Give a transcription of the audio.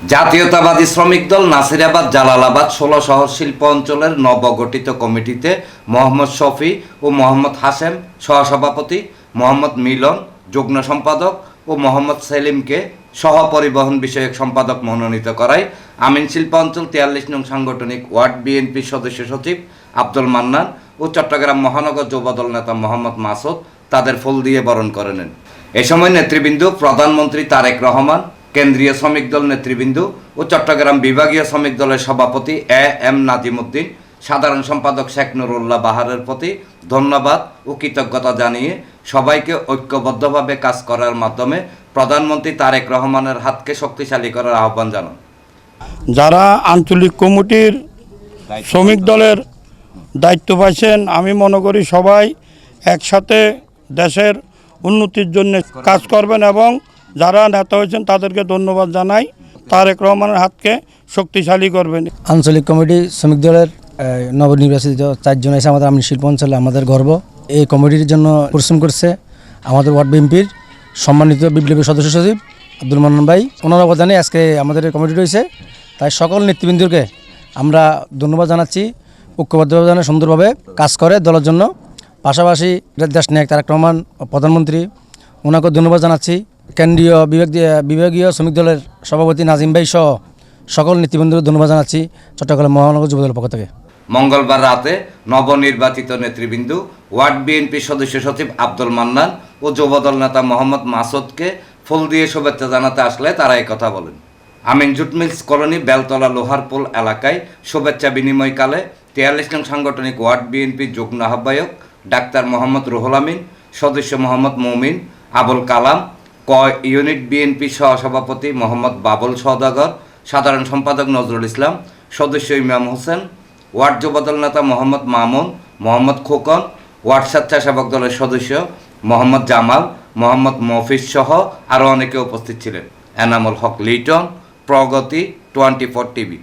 জাতীয়তাবাদী শ্রমিক দল নাসিরাবাদ জালালাবাদ ১৬ শহর শিল্প অঞ্চলের নবগঠিত কমিটিতে মোহাম্মদ শফি ও মোহাম্মদ হাশেম সহসভাপতি, মোহাম্মদ মিলন যুগ্ম সম্পাদক ও মোহাম্মদ সেলিমকে সহপরিবহন বিষয়ক সম্পাদক মনোনীত করায় আমিন শিল্পাঞ্চল ৪৩ নং সাংগঠনিক ওয়ার্ড বিএনপির সদস্য সচিব আব্দুল মান্নান ও চট্টগ্রাম মহানগর যুবদল নেতা মোহাম্মদ মাসুদ তাদের ফুল দিয়ে বরণ করে নেন। এ সময় নেতৃবৃন্দ প্রধানমন্ত্রী তারেক রহমান, কেন্দ্রীয় শ্রমিক দল নেতৃবৃন্দ ও চট্টগ্রাম বিভাগীয় শ্রমিক দলের সভাপতি এম নাজিমুদ্দিন, সাধারণ সম্পাদক শেখ নুরুল্লাহ বাহারের প্রতি ধন্যবাদ ও কৃতজ্ঞতা জানিয়ে সবাইকে ঐক্যবদ্ধভাবে কাজ করার মাধ্যমে প্রধানমন্ত্রী তারেক রহমানের হাতকে শক্তিশালী করার আহ্বান জানান। যারা আঞ্চলিক কমিটির শ্রমিক দলের দায়িত্ব পাইছেন, আমি মনে করি সবাই একসাথে দেশের উন্নতির জন্য কাজ করবেন এবং যারা নেতা হয়েছেন তাদেরকে ধন্যবাদ জানাই। তারেক রহমানের হাতকে শক্তিশালী করবেন। আঞ্চলিক কমিটি শ্রমিক দলের নবনির্বাচিত 4 জন এসে আমাদের আমিন শিল্প অঞ্চলে আমাদের গর্ব। এই কমিটির জন্য পরিশ্রম করছে আমাদের ওয়ার্ড বিএনপির সম্মানিত বিপ্লবী সদস্য সচিব আব্দুল মান্নান ভাই। ওনার অবদানে আজকে আমাদের কমিটি রয়েছে। তাই সকল নেতৃবৃন্দকে আমরা ধন্যবাদ জানাচ্ছি। ঐক্যবদ্ধভাবে সুন্দরভাবে কাজ করে দলের জন্য। পাশাপাশি দেশ নায়ক তারেক রহমান প্রধানমন্ত্রী, ওনাকে ধন্যবাদ জানাচ্ছি। কেন্দ্রীয় বিভাগীয় শ্রমিক দলের সভাপতি নাজিম ভাই সহ সকল নেতৃবৃন্দকে ধন্যবাদ জানাচ্ছি চট্টগ্রাম মহানগর যুবদলের পক্ষ থেকে। মঙ্গলবার রাতে নবনির্বাচিত নেতৃবৃন্দ ওয়ার্ড বিএনপির সদস্য সচিব আব্দুল মান্নান ও যুবদল নেতা মোহাম্মদ মাসুদকে ফুল দিয়ে শুভেচ্ছা জানাতে আসলে তারা এই কথা বলেন। Amin jute mills colony Beltala Loharpul এলাকায় শুভেচ্ছা বিনিময়কালে ৪৩ নং সাংগঠনিক ওয়ার্ড বিএনপির যুগ্ম আহ্বায়ক ডাক্তার মোহাম্মদ রুহুল আমিন, সদস্য মোহাম্মদ মৌমিন, আবুল কালাম, ইউনিট বিএনপি সহসভাপতি মোহাম্মদ বাবুল সওদাগর, সাধারণ সম্পাদক নজরুল ইসলাম, সদস্য ইমাম হোসেন, ওয়ার্ড যুবদল নেতা মোহাম্মদ মামুন, মোহাম্মদ খোকন, ওয়ার্ড স্বেচ্ছাসেবক দলের সদস্য মোহাম্মদ জামাল, মোহাম্মদ মফিজ সহ আরও অনেকে উপস্থিত ছিলেন। এনামুল হক লিটন, প্রগতি 24 টিভি।